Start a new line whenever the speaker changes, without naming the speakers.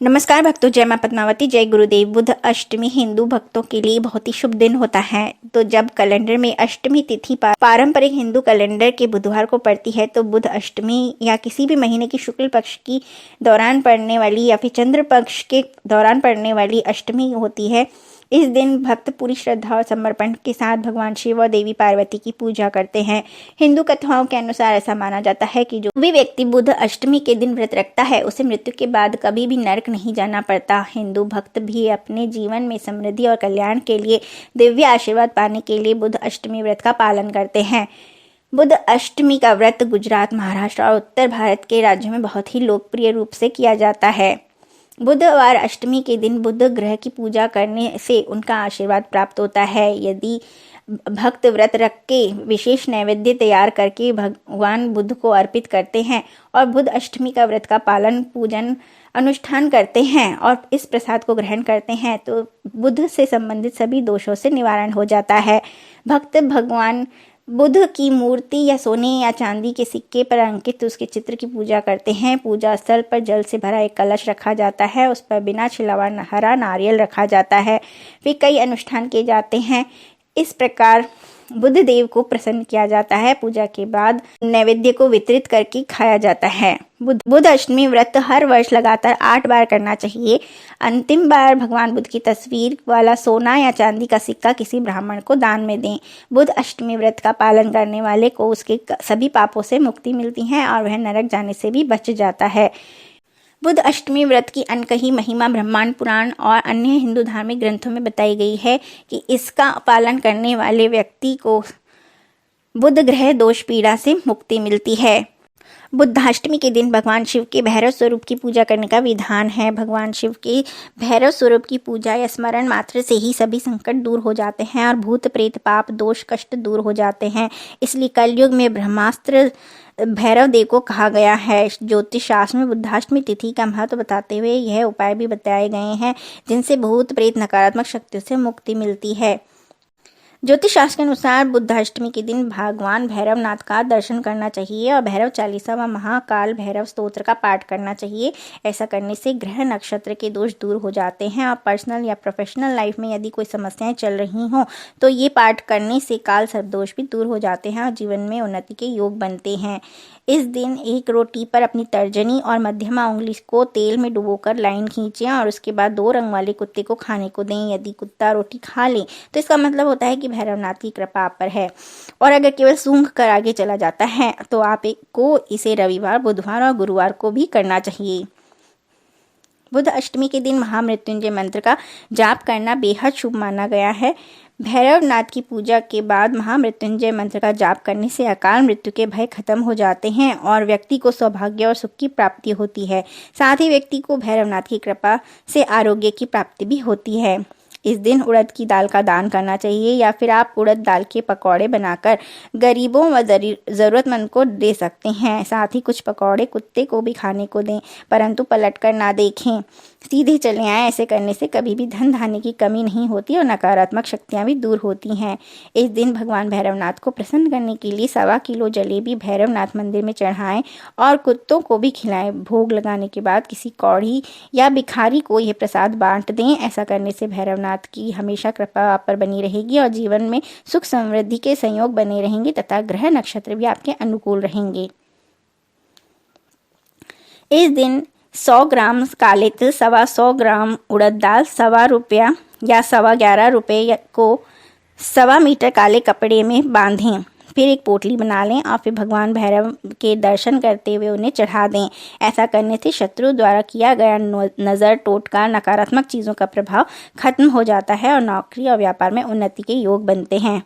नमस्कार भक्तों, जय मां पद्मावती, जय गुरुदेव। बुध अष्टमी हिंदू भक्तों के लिए बहुत ही शुभ दिन होता है। तो जब कैलेंडर में अष्टमी तिथि पारंपरिक हिंदू कैलेंडर के बुधवार को पड़ती है तो बुध अष्टमी या किसी भी महीने की शुक्ल पक्ष की दौरान पड़ने वाली या फिर चंद्र पक्ष के दौरान पड़ने वाली अष्टमी होती है। इस दिन भक्त पूरी श्रद्धा और समर्पण के साथ भगवान शिव और देवी पार्वती की पूजा करते हैं। हिंदू कथाओं के अनुसार ऐसा माना जाता है कि जो भी व्यक्ति बुध अष्टमी के दिन व्रत रखता है उसे मृत्यु के बाद कभी भी नरक नहीं जाना पड़ता। हिंदू भक्त भी अपने जीवन में समृद्धि और कल्याण के लिए दिव्य आशीर्वाद पाने के लिए बुध अष्टमी व्रत का पालन करते हैं। बुध अष्टमी का व्रत गुजरात, महाराष्ट्र और उत्तर भारत के राज्यों में बहुत ही लोकप्रिय रूप से किया जाता है। बुधवार अष्टमी के दिन बुध ग्रह की पूजा करने से उनका आशीर्वाद प्राप्त होता है। यदि भक्त व्रत रख के विशेष नैवेद्य तैयार करके भगवान बुध को अर्पित करते हैं और बुध अष्टमी का व्रत का पालन, पूजन, अनुष्ठान करते हैं और इस प्रसाद को ग्रहण करते हैं तो बुध से संबंधित सभी दोषों से निवारण हो जाता है। भक्त भगवान बुध की मूर्ति या सोने या चांदी के सिक्के पर अंकित उसके चित्र की पूजा करते हैं। पूजा स्थल पर जल से भरा एक कलश रखा जाता है, उस पर बिना छिला हरा नारियल रखा जाता है। फिर कई अनुष्ठान किए जाते हैं। इस प्रकार बुध देव को प्रसन्न किया जाता है। पूजा के बाद नैवेद्य को वितरित करके खाया जाता है। बुध अष्टमी व्रत हर वर्ष लगातार 8 बार करना चाहिए। अंतिम बार भगवान बुध की तस्वीर वाला सोना या चांदी का सिक्का किसी ब्राह्मण को दान में दें। बुध अष्टमी व्रत का पालन करने वाले को उसके सभी पापों से मुक्ति मिलती है और वह नरक जाने से भी बच जाता है। बुध अष्टमी व्रत की अनकही महिमा ब्रह्मांड पुराण और अन्य हिंदू धार्मिक ग्रंथों में बताई गई है कि इसका पालन करने वाले व्यक्ति को बुध ग्रह दोष पीड़ा से मुक्ति मिलती है। बुधाष्टमी के दिन भगवान शिव के भैरव स्वरूप की पूजा करने का विधान है। भगवान शिव के भैरव स्वरूप की पूजा या स्मरण मात्र से ही सभी संकट दूर हो जाते हैं और भूत प्रेत पाप दोष कष्ट दूर हो जाते हैं। इसलिए कलयुग में ब्रह्मास्त्र भैरव देव को कहा गया है। ज्योतिष शास्त्र में बुधाष्टमी तिथि का महत्व बताते हुए यह उपाय भी बताए गए हैं जिनसे भूत प्रेत नकारात्मक शक्तियों से मुक्ति मिलती है। ज्योतिष शास्त्र के अनुसार बुधाष्टमी के दिन भगवान भैरवनाथ का दर्शन करना चाहिए और भैरव चालीसा व महाकाल भैरव स्तोत्र का पाठ करना चाहिए। ऐसा करने से ग्रह नक्षत्र के दोष दूर हो जाते हैं और पर्सनल या प्रोफेशनल लाइफ में यदि कोई समस्याएं चल रही हों तो ये पाठ करने से काल सर्प दोष भी दूर हो जाते हैं और जीवन में उन्नति के योग बनते हैं। इस दिन एक रोटी पर अपनी तर्जनी और मध्यमा उंगली को तेल में डुबोकर लाइन खींचें और उसके बाद 2 रंग वाले कुत्ते को खाने को दें। यदि कुत्ता रोटी खा ले तो इसका मतलब होता है कि भैरवनाथ की कृपा आप पर है। और अगर केवल सूंघ कर आगे चला जाता है तो को इसे रविवार, बुधवार और गुरुवार को भी करना चाहिए। बुध अष्टमी के दिन महामृत्युंजय मंत्र का जाप करना बेहद शुभ माना गया है। भैरवनाथ की पूजा के बाद महामृत्युंजय मंत्र का जाप करने से अकाल मृत्यु के भय खत्म हो जाते हैं और व्यक्ति को सौभाग्य और सुख की प्राप्ति होती है। साथ ही व्यक्ति को भैरवनाथ की कृपा से आरोग्य की प्राप्ति भी होती है। इस दिन उड़द की दाल का दान करना चाहिए या फिर आप उड़द दाल के पकौड़े बनाकर गरीबों व ज़रूरतमंद को दे सकते हैं। साथ ही कुछ पकौड़े कुत्ते को भी खाने को दें, परंतु पलटकर ना देखें, सीधे चले आएँ। ऐसे करने से कभी भी धन धान्य की कमी नहीं होती और नकारात्मक शक्तियाँ भी दूर होती हैं। इस दिन भगवान भैरवनाथ को प्रसन्न करने के लिए 1.25 किलो जलेबी भैरवनाथ मंदिर में चढ़ाएं और कुत्तों को भी खिलाएं। भोग लगाने के बाद किसी कौड़ी या भिखारी को यह प्रसाद बांट दें। ऐसा करने से भैरवनाथ की हमेशा कृपा आप पर बनी रहेगी और जीवन में सुख समृद्धि के संयोग बने रहेंगे तथा ग्रह नक्षत्र भी आपके अनुकूल रहेंगे। इस दिन 100 ग्राम काले तिल, 125 ग्राम उड़द दाल, 1.25 रुपया या 11.25 रुपये को 1.25 मीटर काले कपड़े में बांधें। फिर एक पोटली बना लें और फिर भगवान भैरव के दर्शन करते हुए उन्हें चढ़ा दें। ऐसा करने से शत्रु द्वारा किया गया नज़र, टोटका, नकारात्मक चीज़ों का प्रभाव खत्म हो जाता है और नौकरी और व्यापार में उन्नति के योग बनते हैं।